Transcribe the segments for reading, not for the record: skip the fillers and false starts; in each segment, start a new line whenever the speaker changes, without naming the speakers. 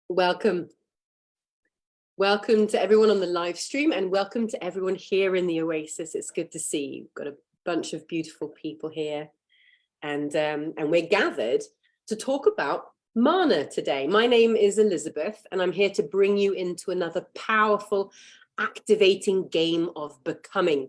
Welcome. Welcome to everyone on the live stream and welcome to everyone here in the Oasis. It's good to see you. We've got a bunch of beautiful people here and we're gathered to talk about Manna today. My name is Elizabeth and I'm here to bring you into another powerful, activating game of becoming.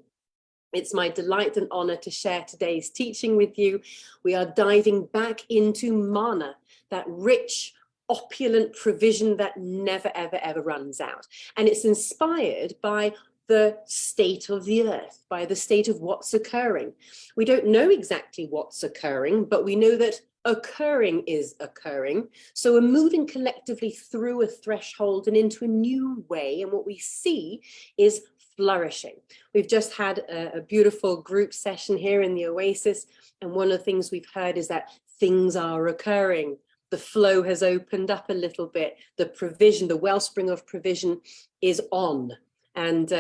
It's my delight and honor to share today's teaching with you. We are diving back into Manna, that rich, opulent provision that never, ever, ever runs out. And it's inspired by the state of the earth, by the state of what's occurring. We don't know exactly what's occurring, but we know that occurring is occurring. So we're moving collectively through a threshold and into a new way. And what we see is flourishing. We've just had a beautiful group session here in the Oasis. And one of the things we've heard is that things are occurring. The flow has opened up a little bit. The provision, the wellspring of provision is on. And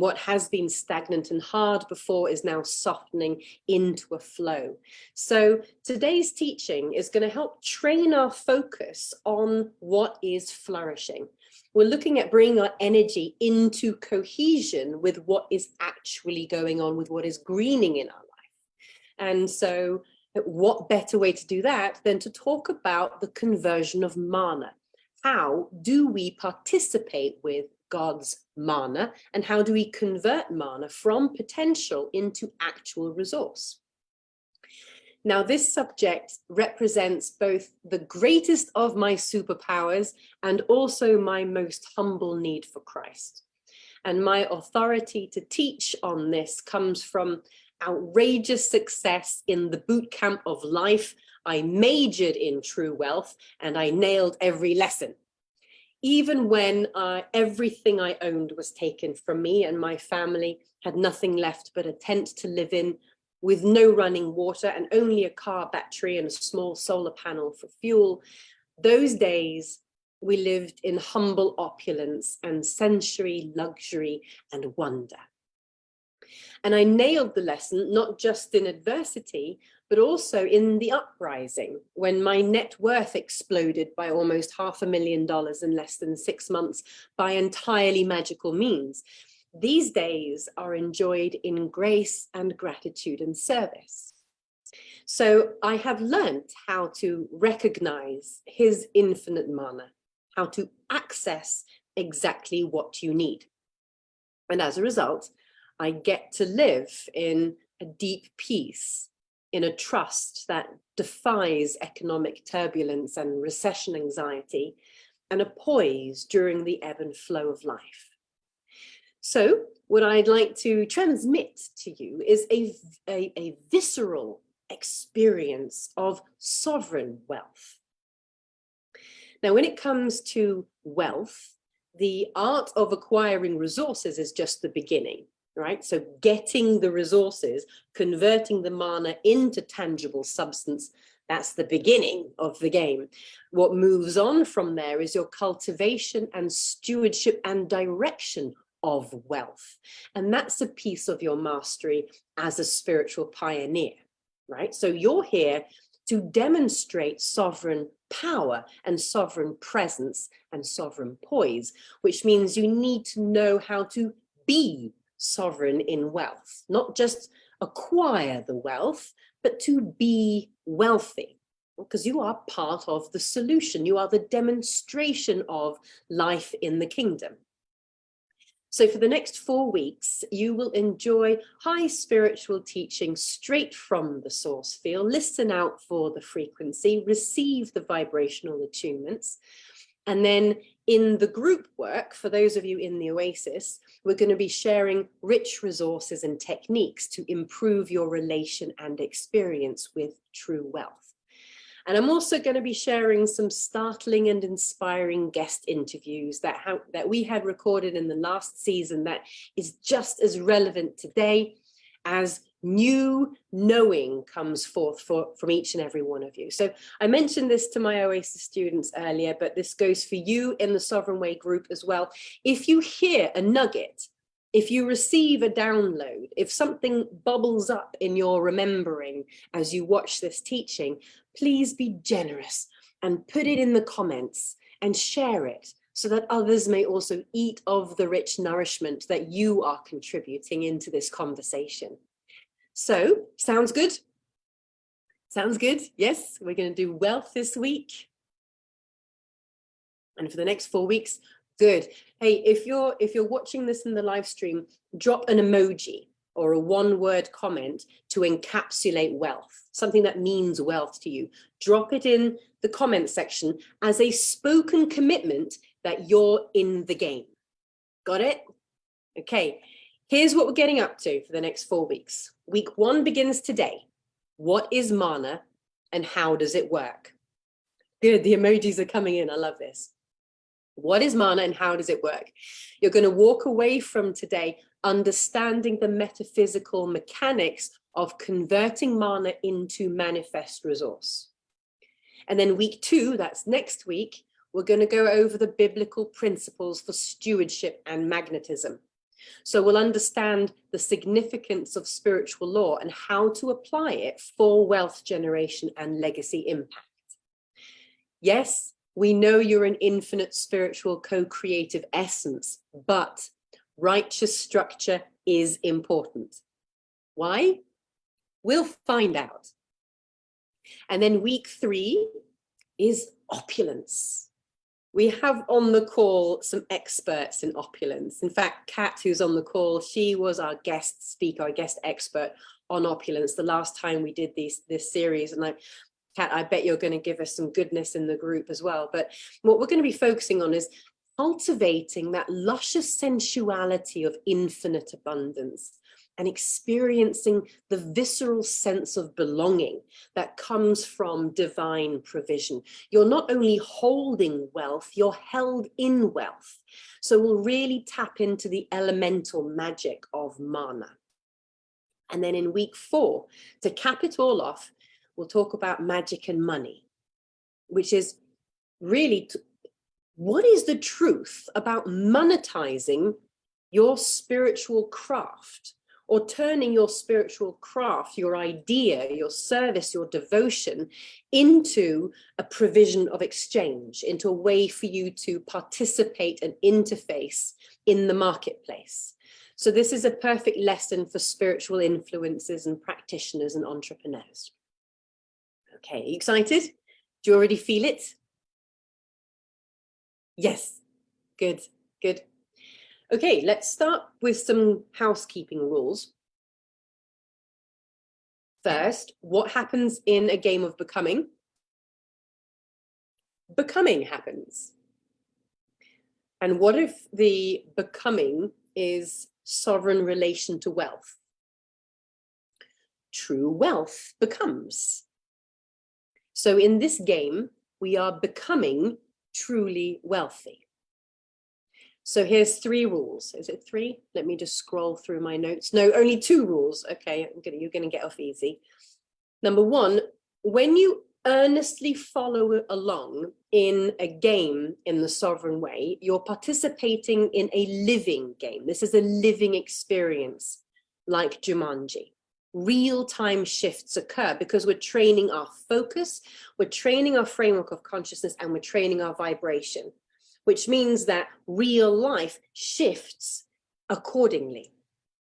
what has been stagnant and hard before is now softening into a flow. So today's teaching is going to help train our focus on what is flourishing. We're looking at bringing our energy into cohesion with what is actually going on, with what is greening in our life. And so what better way to do that than to talk about the conversion of manna? How do we participate with God's manna, and how do we convert manna from potential into actual resource? Now, this subject represents both the greatest of my superpowers and also my most humble need for Christ. And my authority to teach on this comes from outrageous success in the boot camp of life. I majored in true wealth and I nailed every lesson. Even when everything I owned was taken from me and my family had nothing left but a tent to live in with no running water and only a car battery and a small solar panel for fuel, those days we lived in humble opulence and sensory luxury and wonder. And I nailed the lesson, not just in adversity, but also in the uprising, when my net worth exploded by almost $500,000 in less than 6 months by entirely magical means. These days are enjoyed in grace and gratitude and service. So I have learned how to recognize his infinite manna, how to access exactly what you need. And as a result, I get to live in a deep peace, in a trust that defies economic turbulence and recession anxiety, and a poise during the ebb and flow of life. So what I'd like to transmit to you is a visceral experience of sovereign wealth. Now, when it comes to wealth, the art of acquiring resources is just the beginning. Right? So getting the resources, converting the manna into tangible substance, that's the beginning of the game. What moves on from there is your cultivation and stewardship and direction of wealth. And that's a piece of your mastery as a spiritual pioneer, right? So you're here to demonstrate sovereign power and sovereign presence and sovereign poise, which means you need to know how to be sovereign in wealth, not just acquire the wealth, but to be wealthy, because you are part of the solution. You are the demonstration of life in the kingdom. So for the next 4 weeks, you will enjoy high spiritual teaching straight from the source field. Listen out for the frequency, receive the vibrational attunements. And then in the group work, for those of you in the Oasis, we're going to be sharing rich resources and techniques to improve your relation and experience with true wealth. And I'm also going to be sharing some startling and inspiring guest interviews that we had recorded in the last season that is just as relevant today as new knowing comes forth from each and every one of you. So I mentioned this to my Oasis students earlier, but this goes for you in the Sovereign Way group as well. If you hear a nugget, if you receive a download, if something bubbles up in your remembering as you watch this teaching, please be generous and put it in the comments and share it so that others may also eat of the rich nourishment that you are contributing into this conversation. So, sounds good? Sounds good? Yes, we're going to do wealth this week. And for the next 4 weeks, good. Hey, if you're watching this in the live stream, drop an emoji or a one-word comment to encapsulate wealth, something that means wealth to you. Drop it in the comment section as a spoken commitment that you're in the game. Got it? Okay, here's what we're getting up to for the next 4 weeks. Week 1 begins today. What is mana and how does it work? Good, the emojis are coming in. I love this. What is mana and how does it work? You're going to walk away from today understanding the metaphysical mechanics of converting mana into manifest resource. And then week 2, that's next week, we're going to go over the biblical principles for stewardship and magnetism. So we'll understand the significance of spiritual law and how to apply it for wealth generation and legacy impact. Yes, we know you're an infinite spiritual co-creative essence, but righteous structure is important. Why? We'll find out. And then week 3 is opulence. We have on the call some experts in opulence. In fact, Kat, who's on the call, she was our guest speaker, our guest expert on opulence the last time we did this series. And Kat, I bet you're going to give us some goodness in the group as well. But what we're going to be focusing on is cultivating that luscious sensuality of infinite abundance and experiencing the visceral sense of belonging that comes from divine provision. You're not only holding wealth, you're held in wealth. So we'll really tap into the elemental magic of mana. And then in week 4, to cap it all off, we'll talk about magic and money, which is really what is the truth about monetizing your spiritual craft, or turning your spiritual craft, your idea, your service, your devotion into a provision of exchange, into a way for you to participate and interface in the marketplace. So this is a perfect lesson for spiritual influencers and practitioners and entrepreneurs. Okay, excited? Do you already feel it? Yes, good, good. Okay, let's start with some housekeeping rules. First, what happens in a game of becoming? Becoming happens. And what if the becoming is sovereign relation to wealth? True wealth becomes. So in this game, we are becoming truly wealthy. So here's 3 rules. Is it 3? Let me just scroll through my notes. No, only 2 rules. Okay, you're going to get off easy. Number 1, when you earnestly follow along in a game in the sovereign way, you're participating in a living game. This is a living experience like Jumanji. Real-time shifts occur because we're training our focus, we're training our framework of consciousness, and we're training our vibration, which means that real life shifts accordingly.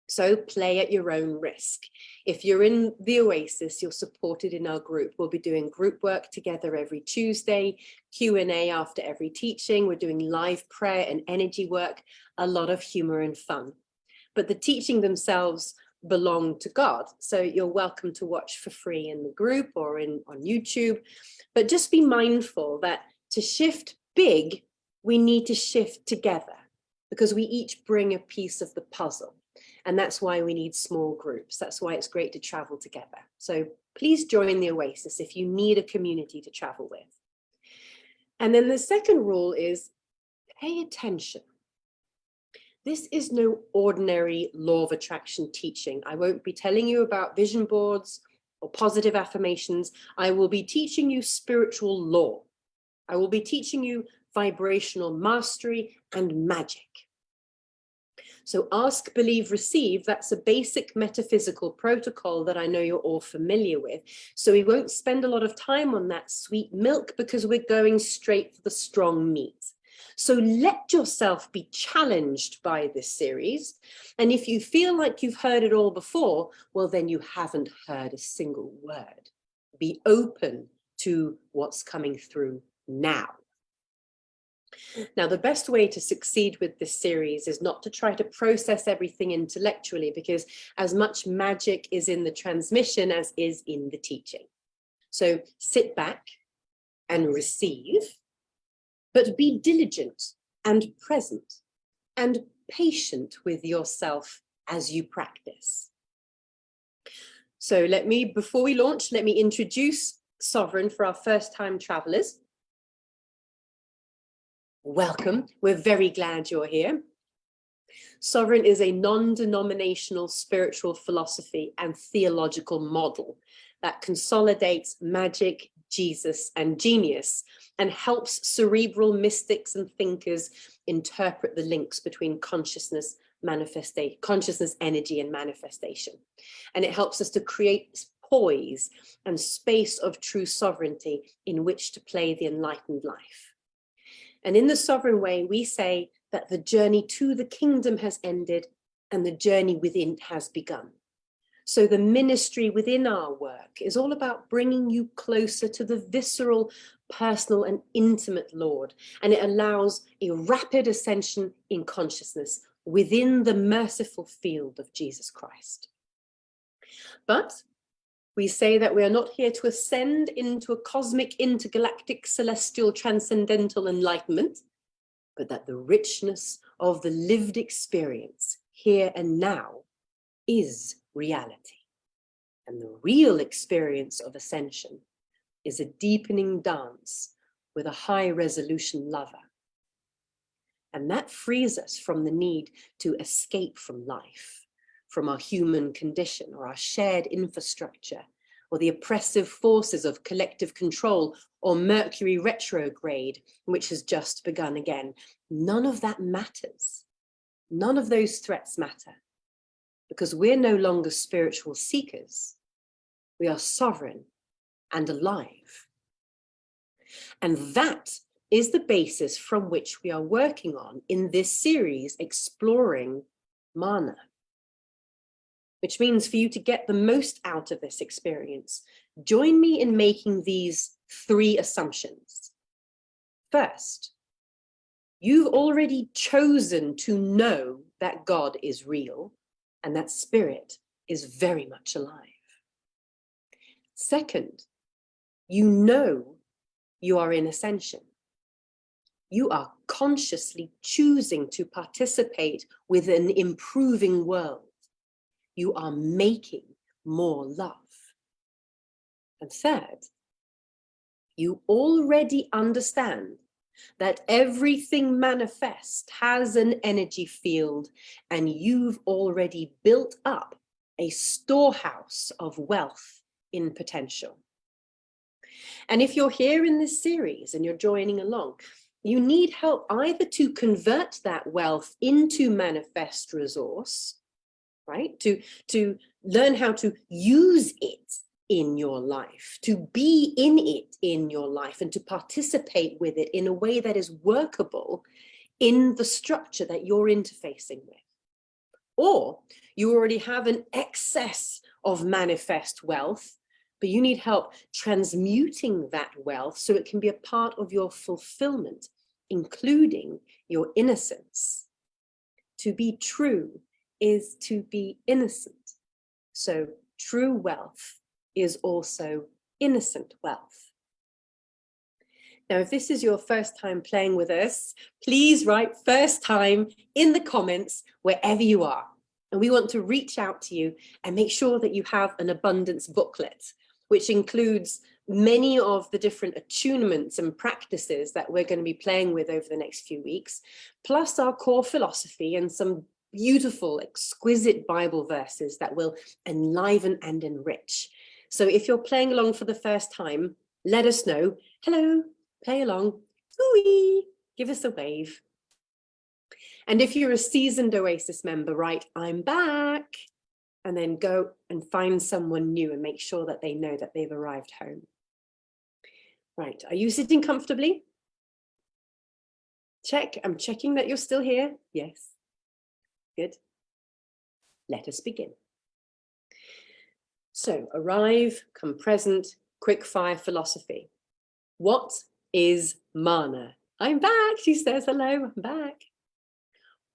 So play at your own risk. If you're in the Oasis, you're supported in our group. We'll be doing group work together every Tuesday, Q&A after every teaching. We're doing live prayer and energy work, a lot of humor and fun. But the teaching themselves belong to God. So you're welcome to watch for free in the group or on YouTube. But just be mindful that to shift big, we need to shift together because we each bring a piece of the puzzle. And that's why we need small groups. That's why it's great to travel together. So please join the Oasis if you need a community to travel with. And then the second rule is pay attention. This is no ordinary law of attraction teaching. I won't be telling you about vision boards or positive affirmations. I will be teaching you spiritual law. I will be teaching you vibrational mastery and magic. So ask, believe, receive, that's a basic metaphysical protocol that I know you're all familiar with. So we won't spend a lot of time on that sweet milk because we're going straight for the strong meat. So let yourself be challenged by this series. And if you feel like you've heard it all before, well, then you haven't heard a single word. Be open to what's coming through now. Now, the best way to succeed with this series is not to try to process everything intellectually, because as much magic is in the transmission as is in the teaching. So sit back and receive, but be diligent and present and patient with yourself as you practice. So before we launch, let me introduce Sovereign for our first-time travelers. Welcome. We're very glad you're here. Sovereign is a non-denominational spiritual philosophy and theological model that consolidates magic, Jesus, and genius, and helps cerebral mystics and thinkers interpret the links between consciousness, energy, and manifestation. And it helps us to create poise and space of true sovereignty in which to play the enlightened life. And in the Sovereign way, we say that the journey to the kingdom has ended and the journey within has begun. So the ministry within our work is all about bringing you closer to the visceral, personal, and intimate Lord. And it allows a rapid ascension in consciousness within the merciful field of Jesus Christ. But we say that we are not here to ascend into a cosmic, intergalactic, celestial, transcendental enlightenment, but that the richness of the lived experience here and now is reality. And the real experience of ascension is a deepening dance with a high resolution lover. And that frees us from the need to escape from life, from our human condition or our shared infrastructure, or the oppressive forces of collective control, or Mercury retrograde, which has just begun again. None of that matters. None of those threats matter, because we're no longer spiritual seekers. We are sovereign and alive. And that is the basis from which we are working on in this series, exploring mana. Which means for you to get the most out of this experience, join me in making these 3 assumptions. First, you've already chosen to know that God is real and that spirit is very much alive. Second, you know you are in ascension. You are consciously choosing to participate with an improving world. You are making more love. And third, you already understand that everything manifest has an energy field, and you've already built up a storehouse of wealth in potential. And if you're here in this series and you're joining along, you need help either to convert that wealth into manifest resource, right? To learn how to use it in your life, to be in it in your life, and to participate with it in a way that is workable in the structure that you're interfacing with. Or you already have an excess of manifest wealth, but you need help transmuting that wealth so it can be a part of your fulfillment, including your innocence. To be true is to be innocent. So true wealth is also innocent wealth. Now, if this is your first time playing with us, please write first time in the comments wherever you are. And we want to reach out to you and make sure that you have an abundance booklet, which includes many of the different attunements and practices that we're going to be playing with over the next few weeks, plus our core philosophy and some beautiful, exquisite Bible verses that will enliven and enrich. So if you're playing along for the first time, let us know. Hello, play along. Ooh-wee. Give us a wave. And if you're a seasoned Oasis member, write, I'm back, and then go and find someone new and make sure that they know that they've arrived home. Right, are you sitting comfortably? Check, I'm checking that you're still here. Yes, good. Let us begin. So, arrive, come present, quick fire philosophy. What is mana? I'm back, she says, hello, I'm back.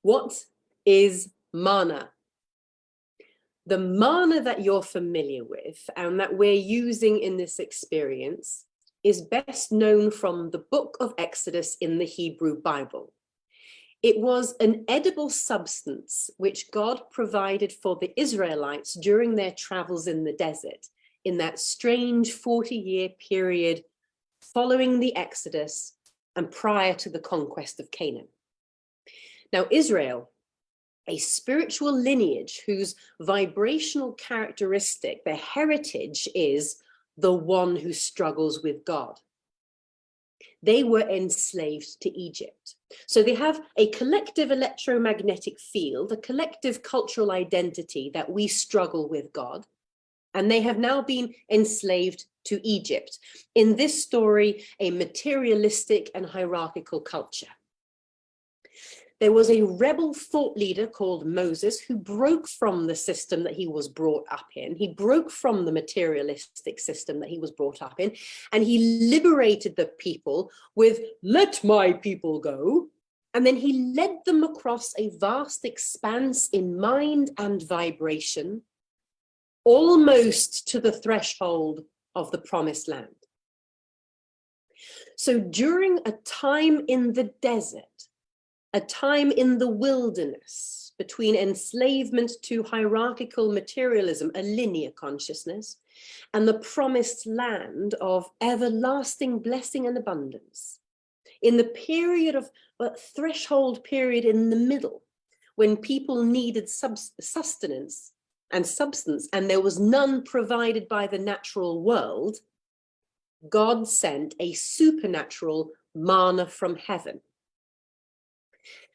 What is mana? The mana that you're familiar with and that we're using in this experience is best known from the book of Exodus in the Hebrew Bible. It was an edible substance which God provided for the Israelites during their travels in the desert, in that strange 40-year period following the Exodus and prior to the conquest of Canaan. Now, Israel, a spiritual lineage whose vibrational characteristic, their heritage, is the one who struggles with God. They were enslaved to Egypt. So they have a collective electromagnetic field, a collective cultural identity that we struggle with God. And they have now been enslaved to Egypt. In this story, a materialistic and hierarchical culture. There was a rebel thought leader called Moses who broke from the system that he was brought up in. He broke from the materialistic system that he was brought up in, and he liberated the people with, let my people go. And then he led them across a vast expanse in mind and vibration, almost to the threshold of the promised land. So during a time in the desert, a time in the wilderness between enslavement to hierarchical materialism, a linear consciousness, and the promised land of everlasting blessing and abundance. In the period of threshold period in the middle, when people needed sustenance and substance, and there was none provided by the natural world, God sent a supernatural manna from heaven.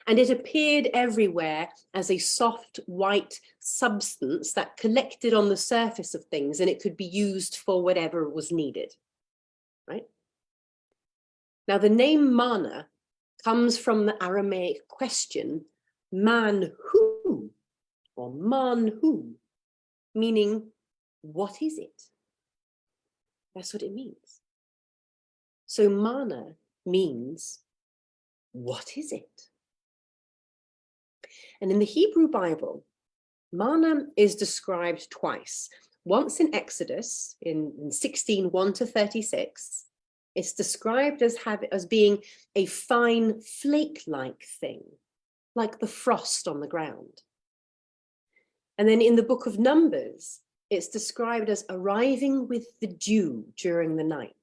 And it appeared everywhere as a soft white substance that collected on the surface of things, and it could be used for whatever was needed, right? Now, the name manna comes from the Aramaic question, man who, or man who, meaning, what is it? That's what it means. So manna means, what is it? And in the Hebrew Bible, manna is described twice. Once in Exodus, in 16:1-36, it's described as being a fine flake-like thing, like the frost on the ground. And then in the book of Numbers, it's described as arriving with the dew during the night.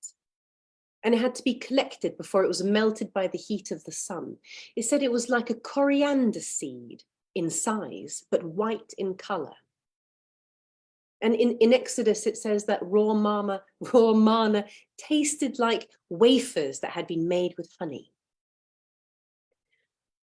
And it had to be collected before it was melted by the heat of the sun. It said it was like a coriander seed in size, but white in color. And in Exodus, it says that raw manna tasted like wafers that had been made with honey.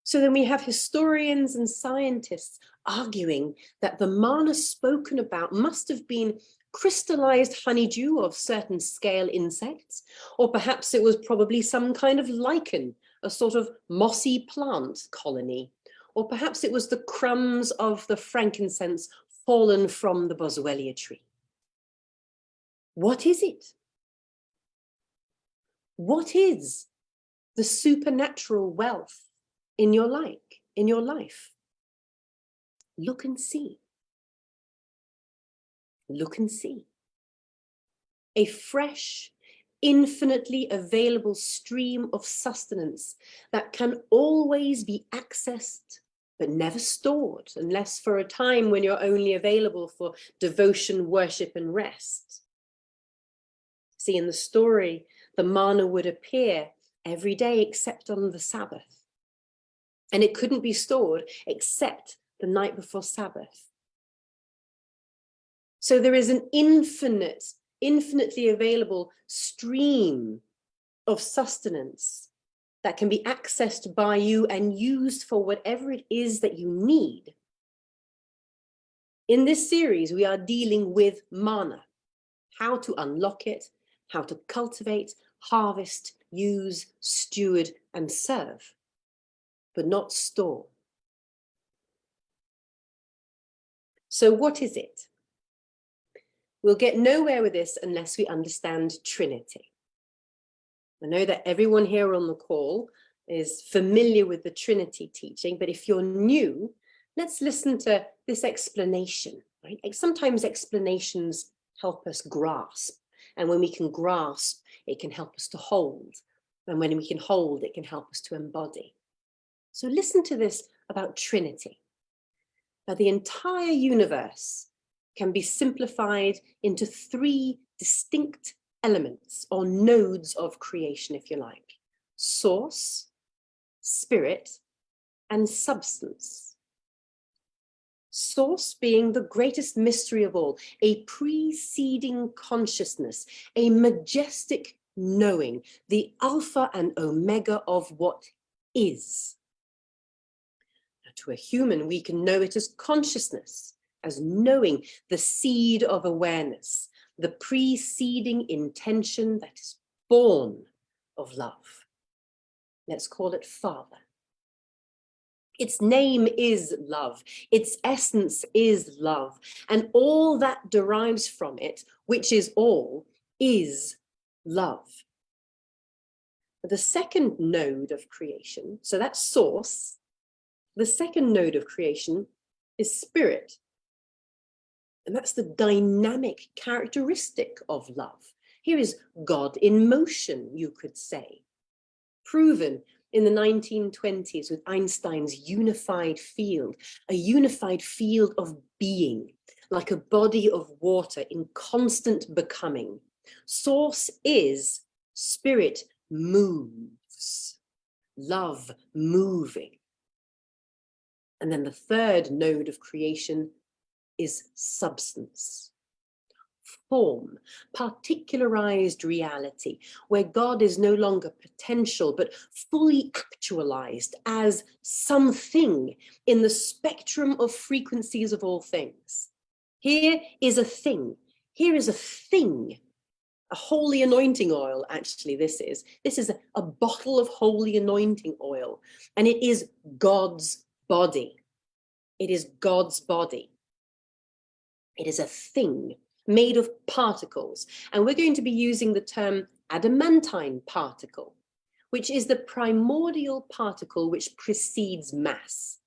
So then we have historians and scientists arguing that the manna spoken about must have been crystallized honeydew of certain scale insects, or perhaps it was probably some kind of lichen, a sort of mossy plant colony, or perhaps it was the crumbs of the frankincense fallen from the boswellia tree. What is it? What is the supernatural wealth in your life? Look and see. Look and see. A fresh, infinitely available stream of sustenance that can always be accessed but never stored, unless for a time when you're only available for devotion, worship, and rest. See, in the story, the manna would appear every day except on the Sabbath. And it couldn't be stored except the night before Sabbath. So there is an infinitely available stream of sustenance that can be accessed by you and used for whatever it is that you need. In this series, we are dealing with mana, how to unlock it, how to cultivate, harvest, use, steward, and serve, but not store. So what is it? We'll get nowhere with this unless we understand Trinity. I know that everyone here on the call is familiar with the Trinity teaching, but if you're new, let's listen to this explanation, right? Sometimes explanations help us grasp, and when we can grasp, it can help us to hold, and when we can hold, it can help us to embody. So listen to this about Trinity. Now, the entire universe can be simplified into three distinct elements or nodes of creation, if you like: source, spirit, and substance. Source being the greatest mystery of all, a preceding consciousness, a majestic knowing, the alpha and omega of what is. Now, to a human, we can know it as consciousness, as knowing, the seed of awareness, the preceding intention that is born of love. Let's call it Father. Its name is love. Its essence is love. And all that derives from it, which is all, is love. The second node of creation, so that's source. The second node of creation is spirit. And that's the dynamic characteristic of love. Here is God in motion, you could say. Proven in the 1920s with Einstein's unified field, a unified field of being, like a body of water in constant becoming. Source is, spirit moves, love moving. And then the third node of creation is substance. Form, particularized reality, where God is no longer potential, but fully actualized as something in the spectrum of frequencies of all things. Here is a thing. Here is a thing. A holy anointing oil, actually, this is. This is a bottle of holy anointing oil, and it is God's body. It is God's body. It is a thing made of particles. And we're going to be using the term adamantine particle, which is the primordial particle which precedes mass.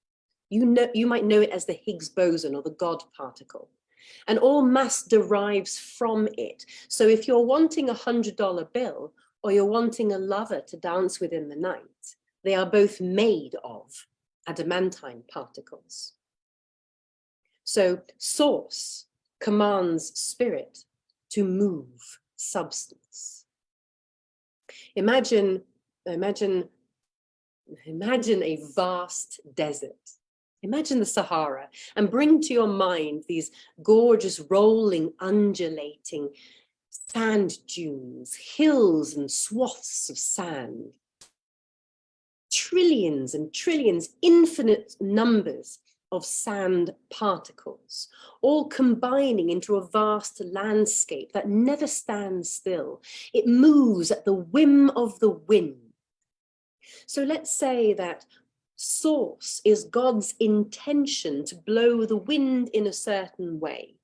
You might know it as the Higgs boson or the God particle. And all mass derives from it. So if you're wanting a $100 bill or you're wanting a lover to dance with in the night, they are both made of adamantine particles. So source commands spirit to move substance. Imagine a vast desert. Imagine the Sahara and bring to your mind these gorgeous, rolling, undulating sand dunes, hills and swaths of sand. Trillions and trillions, infinite numbers of sand particles, all combining into a vast landscape that never stands still. It moves at the whim of the wind. So let's say that source is God's intention to blow the wind in a certain way.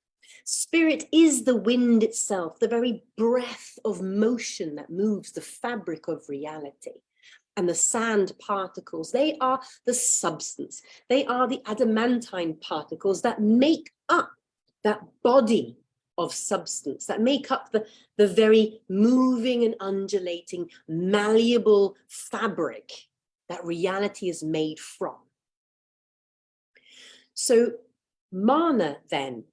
Spirit is the wind itself, the very breath of motion that moves the fabric of reality. And the sand particles, they are the substance. They are the adamantine particles that make up that body of substance, that make up the very moving and undulating, malleable fabric that reality is made from. So mana then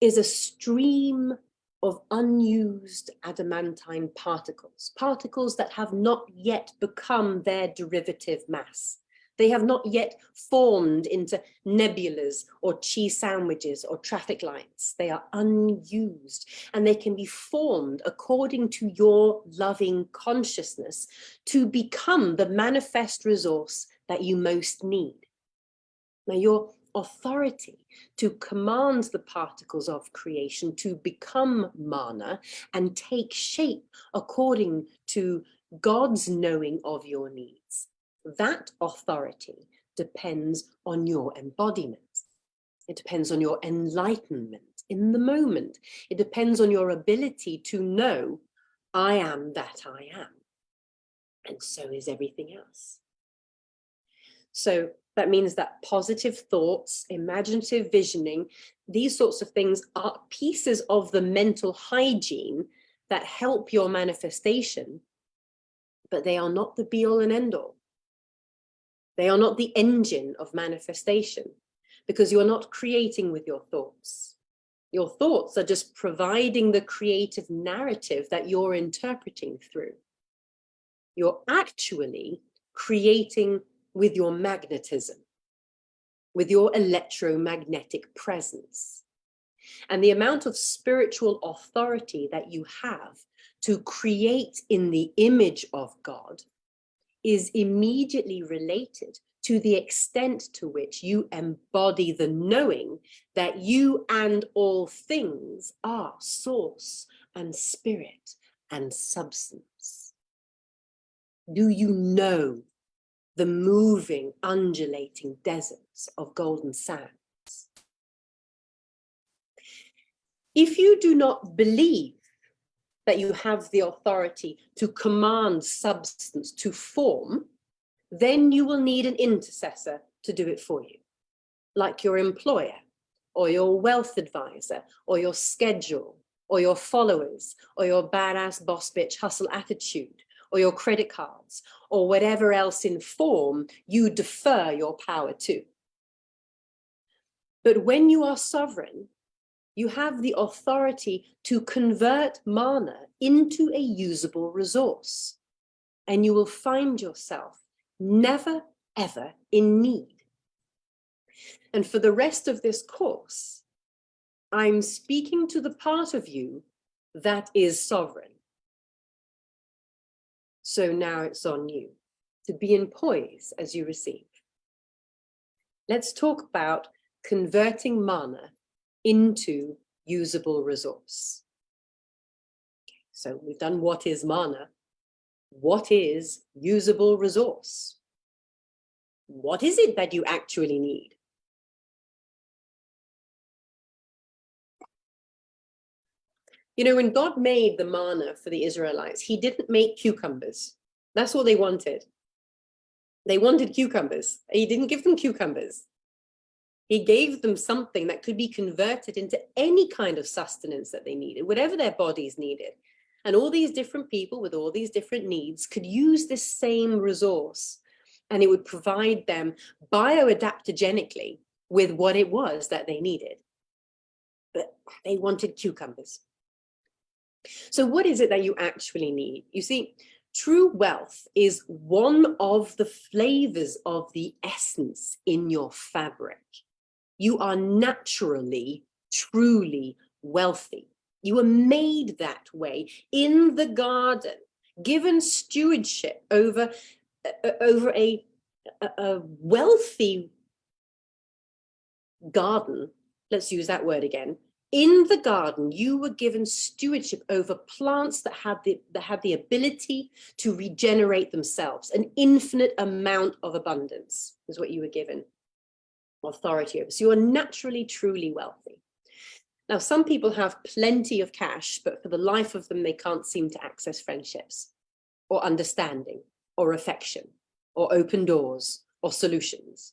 is a stream of unused adamantine particles, particles that have not yet become their derivative mass. They have not yet formed into nebulas or cheese sandwiches or traffic lights. They are unused, and they can be formed according to your loving consciousness to become the manifest resource that you most need. Now, your authority to command the particles of creation to become mana and take shape according to God's knowing of your needs, that authority depends on your embodiment. It depends on your enlightenment in the moment. It depends on your ability to know, I am that I am. And so is everything else. So that means that positive thoughts, imaginative visioning, these sorts of things are pieces of the mental hygiene that help your manifestation, but they are not the be-all and end-all. They are not the engine of manifestation, because you're not creating with your thoughts. Your thoughts are just providing the creative narrative that you're interpreting through. You're actually creating with your magnetism, with your electromagnetic presence. And the amount of spiritual authority that you have to create in the image of God is immediately related to the extent to which you embody the knowing that you and all things are source and spirit and substance. Do you know the moving, undulating deserts of golden sands? If you do not believe that you have the authority to command substance to form, then you will need an intercessor to do it for you, like your employer, or your wealth advisor, or your schedule, or your followers, or your badass boss bitch hustle attitude, or your credit cards, or whatever else in form you defer your power to. But when you are sovereign, you have the authority to convert mana into a usable resource, and you will find yourself never, ever in need. And for the rest of this course, I'm speaking to the part of you that is sovereign. So now it's on you to be in poise as you receive. Let's talk about converting mana into usable resource. So we've done what is mana. What is usable resource? What is it that you actually need? You know, when God made the manna for the Israelites, he didn't make cucumbers. That's what they wanted. They wanted cucumbers. He didn't give them cucumbers. He gave them something that could be converted into any kind of sustenance that they needed, whatever their bodies needed. And all these different people with all these different needs could use this same resource, and it would provide them bioadaptogenically with what it was that they needed. But they wanted cucumbers. So what is it that you actually need? You see, true wealth is one of the flavors of the essence in your fabric. You are naturally, truly wealthy. You were made that way in the garden, given stewardship over a wealthy garden. Let's use that word again. In the garden, you were given stewardship over plants that had the ability to regenerate themselves. An infinite amount of abundance is what you were given authority over. So you are naturally, truly wealthy. Now, some people have plenty of cash, but for the life of them, they can't seem to access friendships or understanding or affection or open doors or solutions.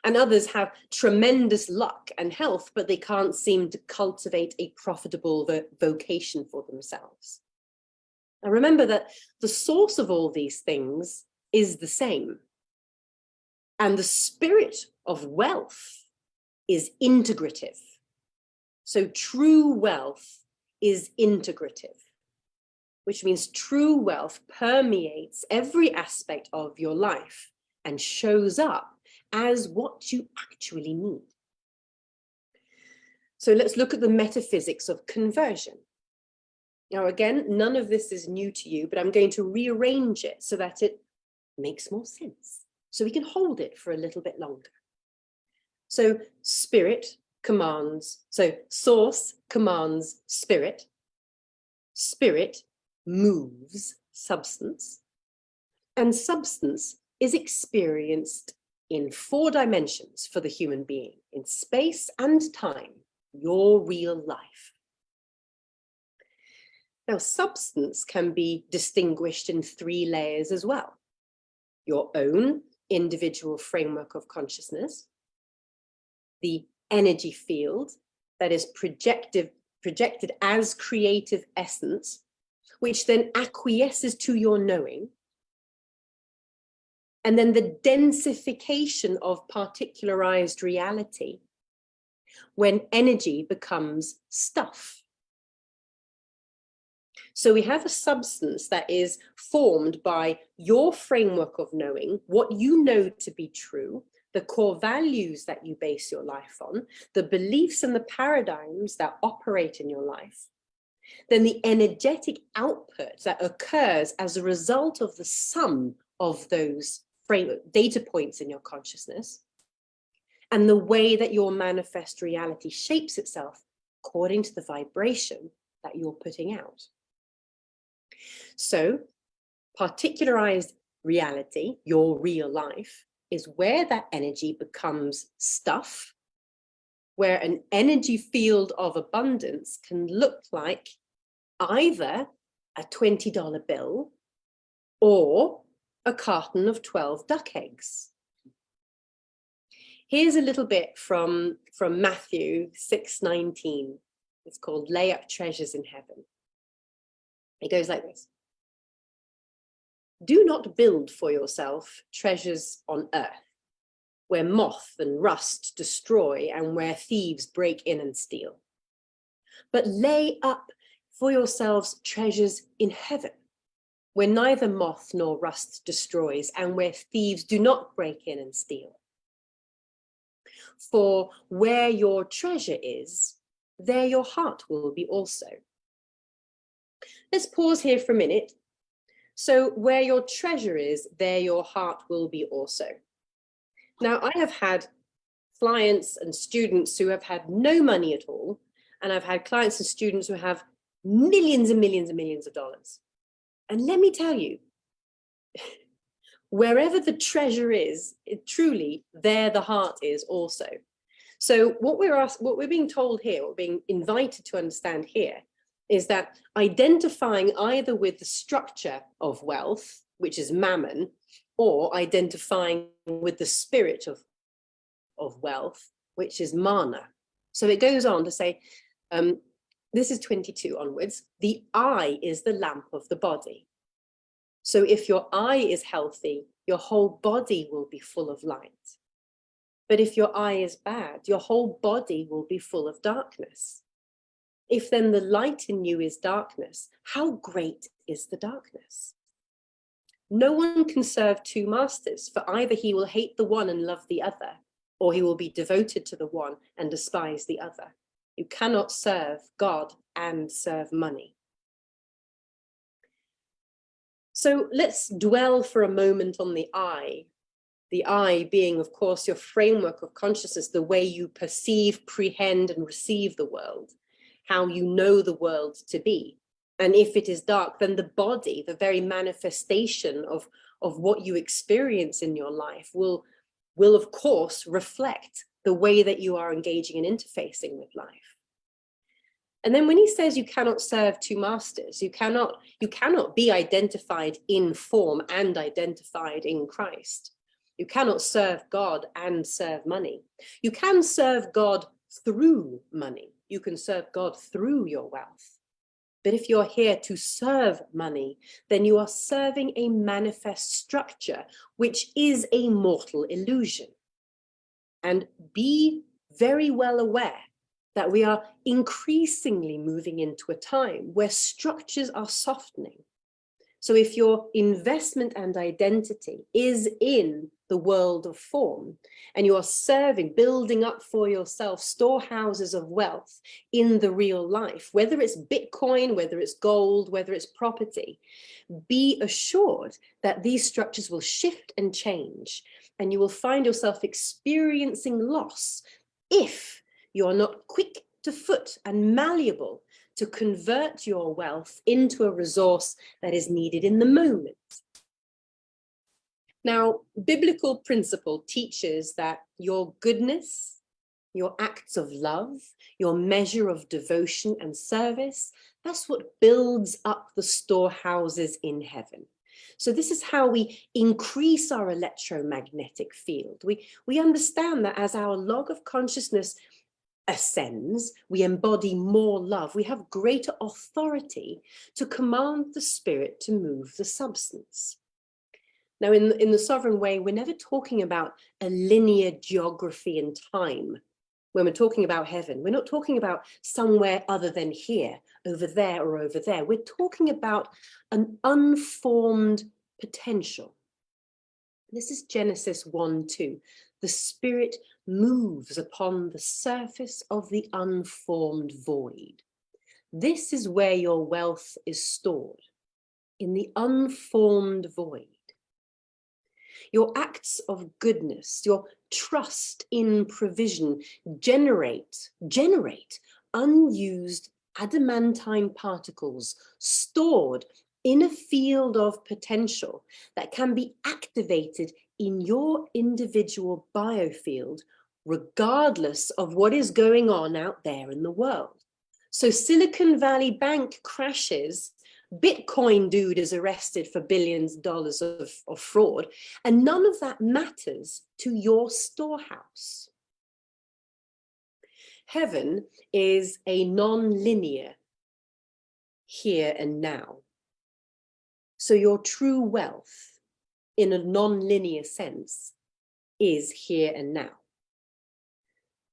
And others have tremendous luck and health, but they can't seem to cultivate a profitable vocation for themselves. Now, remember that the source of all these things is the same. And the spirit of wealth is integrative. So true wealth is integrative, which means true wealth permeates every aspect of your life and shows up as what you actually need. So let's look at the metaphysics of conversion. Now, again, none of this is new to you, but I'm going to rearrange it so that it makes more sense, so we can hold it for a little bit longer. So spirit commands, so source commands spirit, spirit moves substance, and substance is experienced in 4 dimensions for the human being, in space and time, your real life. Now, substance can be distinguished in 3 layers as well. Your own individual framework of consciousness, the energy field that is projected as creative essence, which then acquiesces to your knowing, and then the densification of particularized reality when energy becomes stuff. So we have a substance that is formed by your framework of knowing, what you know to be true, the core values that you base your life on, the beliefs and the paradigms that operate in your life, then the energetic output that occurs as a result of the sum of those data points in your consciousness, and the way that your manifest reality shapes itself according to the vibration that you're putting out. So, particularized reality, your real life, is where that energy becomes stuff, where an energy field of abundance can look like either a $20 bill or a carton of 12 duck eggs. Here's a little bit from Matthew 6:19. It's called Lay Up Treasures in Heaven. It goes like this. Do not build for yourself treasures on earth, where moth and rust destroy and where thieves break in and steal. But lay up for yourselves treasures in heaven, where neither moth nor rust destroys and where thieves do not break in and steal. For where your treasure is, there your heart will be also. Let's pause here for a minute. So where your treasure is, there your heart will be also. Now, I have had clients and students who have had no money at all, and I've had clients and students who have millions and millions and millions of dollars. And let me tell you, wherever the treasure is, truly, there the heart is also. So what we're being told here, what we're being invited to understand here, is that identifying either with the structure of wealth, which is mammon, or identifying with the spirit of wealth, which is mana. So it goes on to say, this is 22 onwards, the eye is the lamp of the body. So if your eye is healthy, your whole body will be full of light. But if your eye is bad, your whole body will be full of darkness. If then the light in you is darkness, how great is the darkness? No one can serve 2 masters, for either he will hate the one and love the other, or he will be devoted to the one and despise the other. You cannot serve God and serve money. So let's dwell for a moment on the eye. The eye being, of course, your framework of consciousness, the way you perceive, prehend, and receive the world, how you know the world to be. And if it is dark, then the body, the very manifestation of what you experience in your life will of course reflect the way that you are engaging and interfacing with life. And then when he says you cannot serve 2 masters, you cannot be identified in form and identified in Christ. You cannot serve God and serve money. You can serve God through money. You can serve God through your wealth. But if you're here to serve money, then you are serving a manifest structure, which is a mortal illusion. And be very well aware that we are increasingly moving into a time where structures are softening. So if your investment and identity is in the world of form, and you are serving, building up for yourself storehouses of wealth in the real life, whether it's Bitcoin, whether it's gold, whether it's property, be assured that these structures will shift and change, and you will find yourself experiencing loss if you are not quick to foot and malleable to convert your wealth into a resource that is needed in the moment. Now, biblical principle teaches that your goodness, your acts of love, your measure of devotion and service, that's what builds up the storehouses in heaven. So this is how we increase our electromagnetic field. We understand that as our log of consciousness ascends, we embody more love. We have greater authority to command the spirit to move the substance. Now, in the sovereign way, we're never talking about a linear geography and time. When we're talking about heaven, we're not talking about somewhere other than here, over there or over there. We're talking about an unformed potential. This is Genesis 1:2. The spirit moves upon the surface of the unformed void. This is where your wealth is stored, in the unformed void. Your acts of goodness, your trust in provision generate unused adamantine particles stored in a field of potential that can be activated in your individual biofield, regardless of what is going on out there in the world. So Silicon Valley Bank crashes, Bitcoin dude is arrested for billions of dollars of fraud, and none of that matters to your storehouse. Heaven is a non-linear here and now. So your true wealth, in a non-linear sense, is here and now.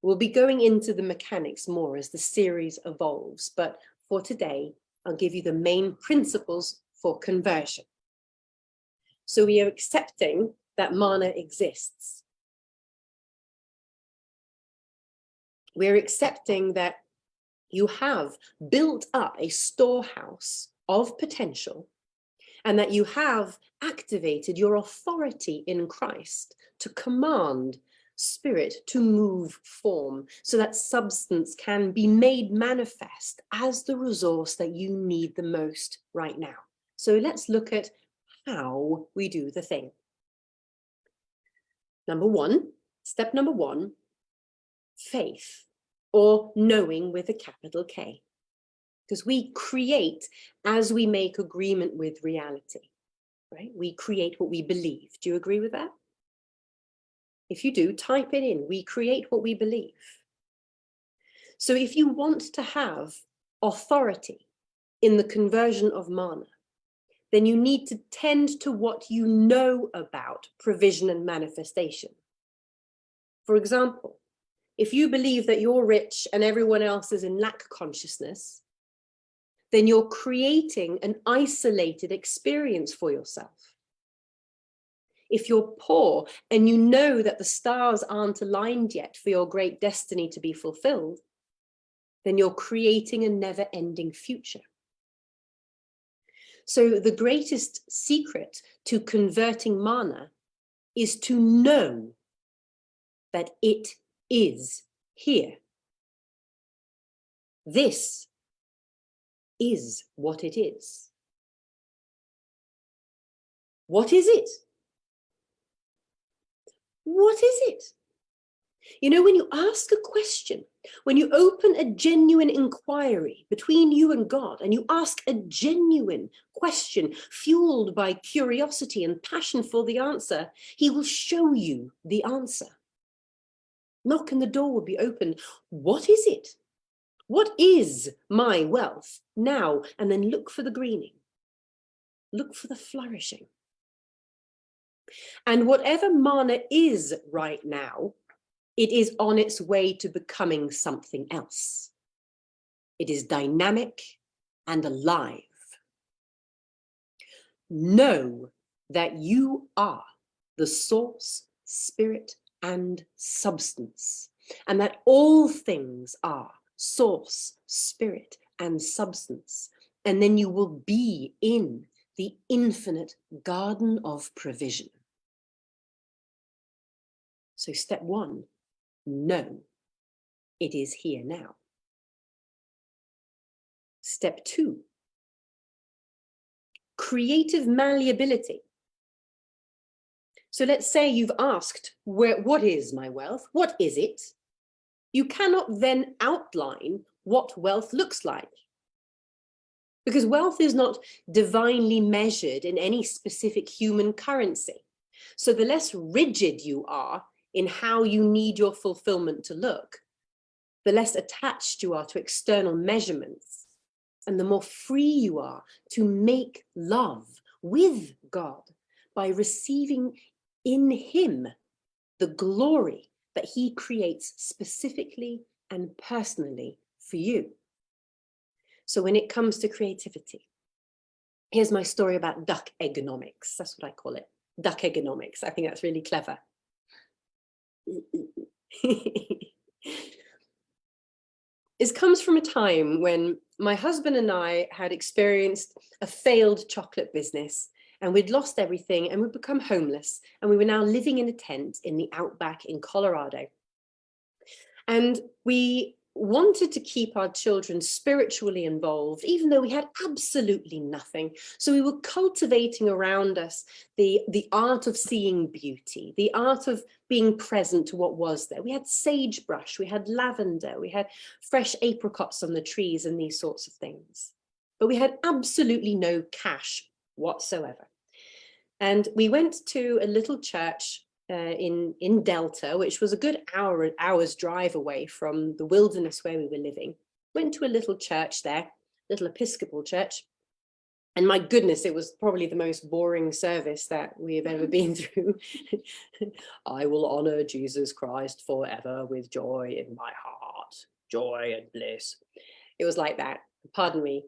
We'll be going into the mechanics more as the series evolves, but for today, I'll give you the main principles for conversion. So we are accepting that mana exists. We're accepting that you have built up a storehouse of potential and that you have activated your authority in Christ to command spirit to move form so that substance can be made manifest as the resource that you need the most right now. So let's look at how we do the thing. Step number one, faith, or knowing with a capital K. Because we create as we make agreement with reality, right? We create what we believe. Do you agree with that? If you do, type it in. We create what we believe. So if you want to have authority in the conversion of mana, then you need to tend to what you know about provision and manifestation. For example, if you believe that you're rich and everyone else is in lack consciousness, then you're creating an isolated experience for yourself. If you're poor and you know that the stars aren't aligned yet for your great destiny to be fulfilled, then you're creating a never-ending future. So the greatest secret to converting mana is to know that it is here. This is what it is. What is it? What is it? You know, when you ask a question, when you open a genuine inquiry between you and God, and you ask a genuine question fueled by curiosity and passion for the answer, he will show you the answer. Knock and the door will be opened. What is it? What is my wealth now? And then look for the greening. Look for the flourishing. And whatever mana is right now, it is on its way to becoming something else. It is dynamic and alive. know that you are the source, spirit, and substance, and that all things are source, spirit, and substance. And then you will be in the infinite garden of provision. So step one, know it is here now. Step two, creative malleability. So let's say you've asked, what is my wealth? What is it? You cannot then outline what wealth looks like, because wealth is not divinely measured in any specific human currency. So the less rigid you are in how you need your fulfillment to look, the less attached you are to external measurements, and the more free you are to make love with God by receiving in him the glory that he creates specifically and personally for you. So when it comes to creativity, here's my story about duck economics. That's what I call it, duck economics. I think that's really clever. It comes from a time when my husband and I had experienced a failed chocolate business, and we'd lost everything and we'd become homeless, and we were now living in a tent in the outback in Colorado. And we wanted to keep our children spiritually involved, even though we had absolutely nothing. So we were cultivating around us the art of seeing beauty, the art of being present to what was there. We had sagebrush, we had lavender, we had fresh apricots on the trees and these sorts of things. But we had absolutely no cash whatsoever. And we went to a little church in Delta, which was a good hour's drive away from the wilderness where we were living. Went to a little church there, little Episcopal church. And my goodness, it was probably the most boring service that we have ever been through. I will honor Jesus Christ forever with joy in my heart, joy and bliss. It was like that, pardon me.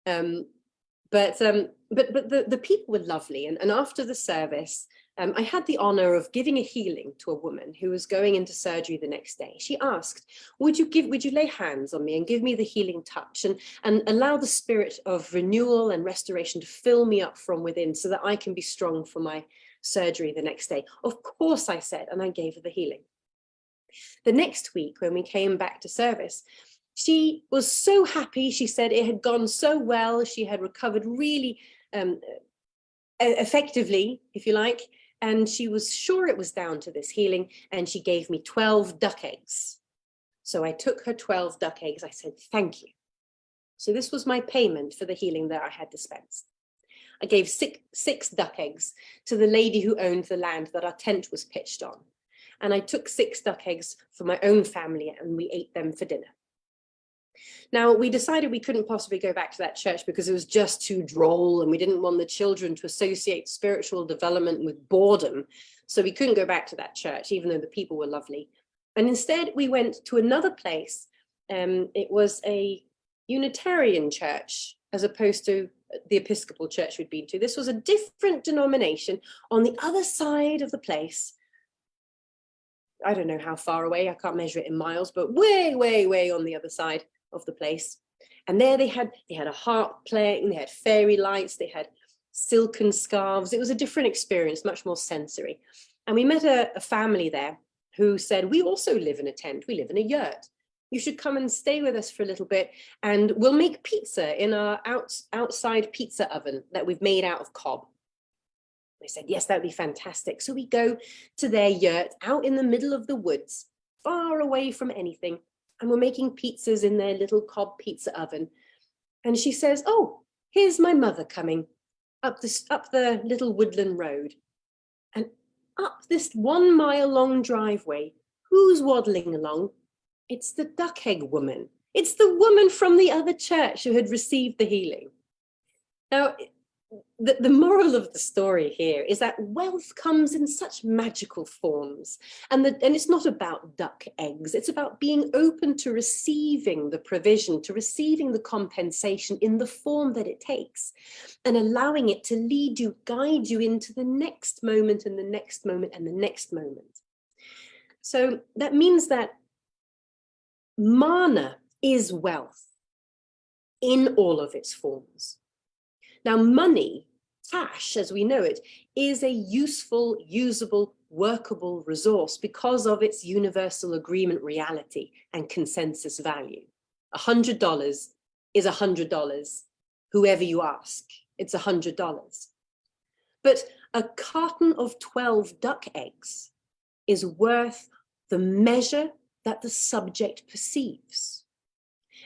But the people were lovely. And after the service, I had the honor of giving a healing to a woman who was going into surgery the next day. She asked, would you lay hands on me and give me the healing touch and allow the spirit of renewal and restoration to fill me up from within so that I can be strong for my surgery the next day? Of course, I said, and I gave her the healing. The next week, when we came back to service, she was so happy. She said it had gone so well. She had recovered really effectively, if you like. And she was sure it was down to this healing. And she gave me 12 duck eggs. So I took her 12 duck eggs. I said, thank you. So this was my payment for the healing that I had dispensed. I gave six duck eggs to the lady who owned the land that our tent was pitched on. And I took 6 duck eggs for my own family, and we ate them for dinner. Now, we decided we couldn't possibly go back to that church because it was just too droll, and we didn't want the children to associate spiritual development with boredom. So we couldn't go back to that church, even though the people were lovely. And instead, we went to another place. It was a Unitarian church, as opposed to the Episcopal church we'd been to. This was a different denomination on the other side of the place. I don't know how far away, I can't measure it in miles, but way, way, way on the other side of the place. And there they had a harp playing, they had fairy lights, they had silken scarves. It was a different experience, much more sensory. And we met a family there who said, we also live in a tent, we live in a yurt. You should come and stay with us for a little bit, and we'll make pizza in our outside pizza oven that we've made out of cob. They said, yes, that would be fantastic. So we go to their yurt out in the middle of the woods, far away from anything. And we're making pizzas in their little cob pizza oven. And she says, oh, here's my mother coming up the little woodland road. And up this 1 mile long driveway, who's waddling along? It's the duck egg woman. It's the woman from the other church who had received the healing. Now, the moral of the story here is that wealth comes in such magical forms, and it's not about duck eggs. It's about being open to receiving the provision, to receiving the compensation in the form that it takes, and allowing it to lead you, guide you into the next moment and the next moment and the next moment. So that means that manna is wealth in all of its forms. Now, money, cash as we know it, is a useful, usable, workable resource because of its universal agreement reality and consensus value. $100 is $100, whoever you ask, it's $100. But a carton of 12 duck eggs is worth the measure that the subject perceives.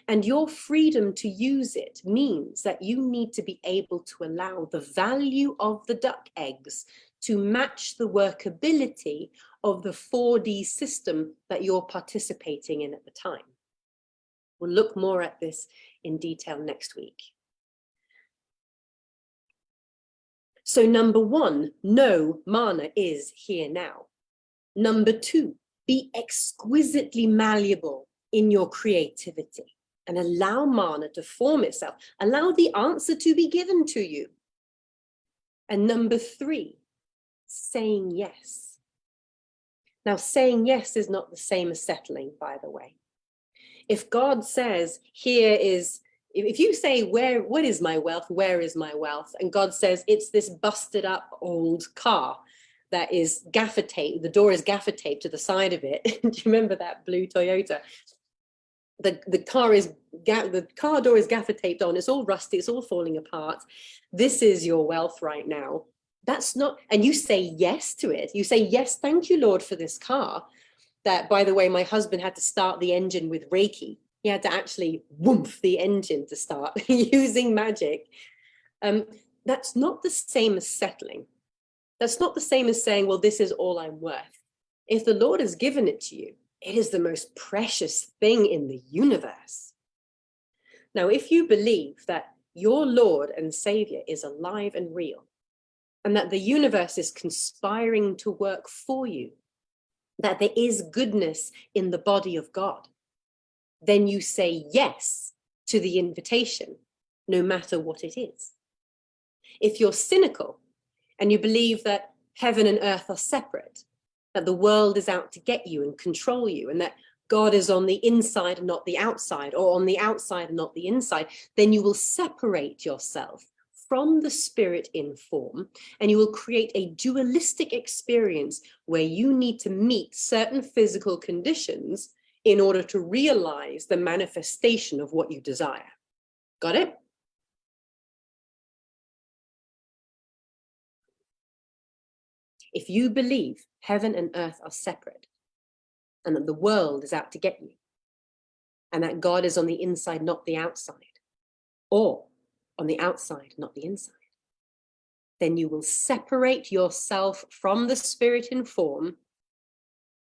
And your freedom to use it means that you need to be able to allow the value of the duck eggs to match the workability of the 4D system that you're participating in at the time. We'll look more at this in detail next week. So number one, know manna is here now. Number two, be exquisitely malleable in your creativity and allow manna to form itself. Allow the answer to be given to you. And number three, saying yes. Now, saying yes is not the same as settling, by the way. If God says, here is, if you say, what is my wealth? Where is my wealth? And God says, it's this busted up old car that is gaffer tape. The door is gaffer taped to the side of it. Do you remember that blue Toyota? The car door is gaffer taped on. It's all rusty. It's all falling apart. This is your wealth right now. That's not, and you say yes to it. You say, yes, thank you, Lord, for this car. That, by the way, my husband had to start the engine with Reiki. He had to actually woof the engine to start using magic. That's not the same as settling. That's not the same as saying, well, this is all I'm worth. If the Lord has given it to you, it is the most precious thing in the universe. Now, if you believe that your Lord and Savior is alive and real, and that the universe is conspiring to work for you, that there is goodness in the body of God, then you say yes to the invitation, no matter what it is. If you're cynical and you believe that heaven and earth are separate, that the world is out to get you and control you, and that God is on the inside and not the outside, or on the outside and not the inside, then you will separate yourself from the spirit in form, and you will create a dualistic experience where you need to meet certain physical conditions in order to realize the manifestation of what you desire. Got it? If you believe heaven and earth are separate, and that the world is out to get you, and that God is on the inside, not the outside, or on the outside, not the inside, then you will separate yourself from the spirit in form,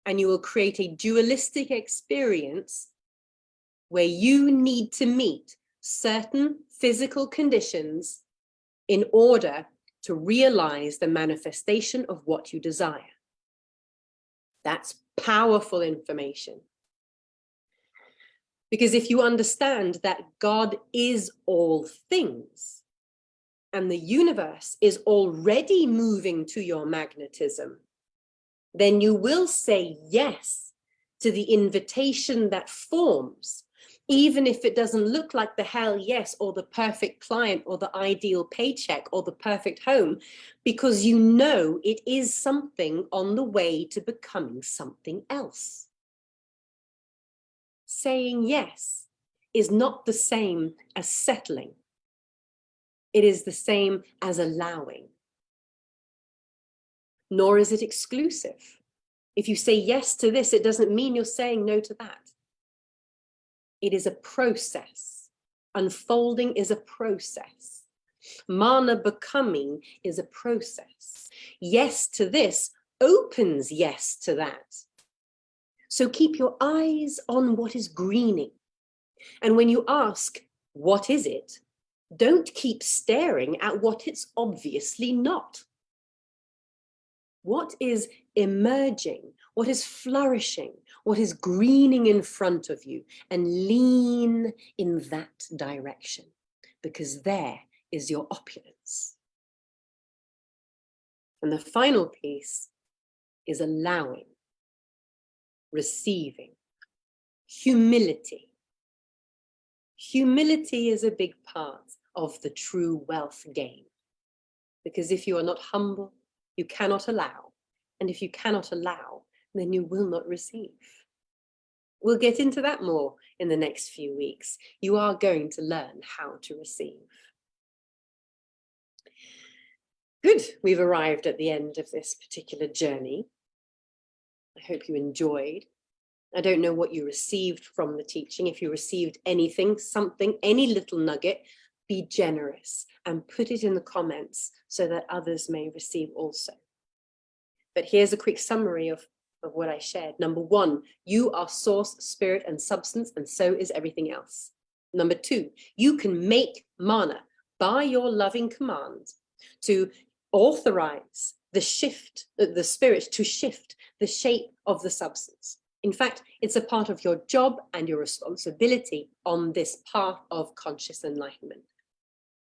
and you will create a dualistic experience where you need to meet certain physical conditions in order to realize the manifestation of what you desire. That's powerful information. Because if you understand that God is all things, and the universe is already moving to your magnetism, then you will say yes to the invitation that forms, even if it doesn't look like the hell yes, or the perfect client, or the ideal paycheck, or the perfect home, because you know it is something on the way to becoming something else. Saying yes is not the same as settling. It is the same as allowing. Nor is it exclusive. If you say yes to this, it doesn't mean you're saying no to that. It is a process. Unfolding is a process. Manna becoming is a process. Yes to this opens yes to that. So keep your eyes on what is greening. And when you ask, what is it? Don't keep staring at what it's obviously not. What is emerging? What is flourishing? What is greening in front of you? And lean in that direction, because there is your opulence. And the final piece is allowing, receiving, humility. Humility is a big part of the true wealth game, because if you are not humble, you cannot allow. And if you cannot allow, then you will not receive. We'll get into that more in the next few weeks. You are going to learn how to receive. Good, we've arrived at the end of this particular journey. I hope you enjoyed. I don't know what you received from the teaching. If you received anything, something, any little nugget, be generous and put it in the comments so that others may receive also. But here's a quick summary of what I shared. Number one, you are source, spirit, and substance, and so is everything else. Number two, you can make mana by your loving command to authorize the shift, the spirit to shift the shape of the substance. In fact, it's a part of your job and your responsibility on this path of conscious enlightenment.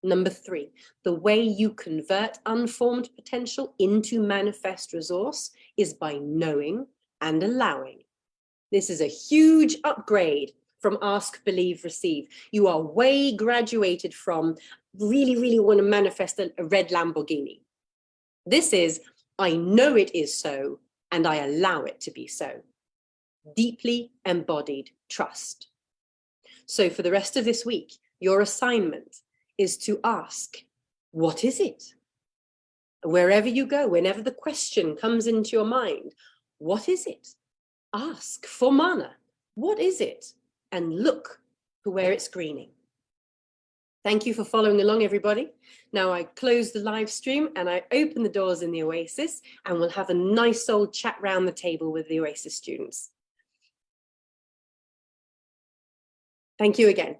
Number three, the way you convert unformed potential into manifest resource is by knowing and allowing. This is a huge upgrade from ask, believe, receive. You are way graduated from really, really want to manifest a red Lamborghini. This is, I know it is so, and I allow it to be so. Deeply embodied trust. So for the rest of this week, your assignment is to ask, what is it? Wherever you go, whenever the question comes into your mind, what is it? Ask for mana. What is it? And look for where it's greening. Thank you for following along, everybody. Now I close the live stream and I open the doors in the Oasis, and we'll have a nice old chat round the table with the Oasis students. Thank you again.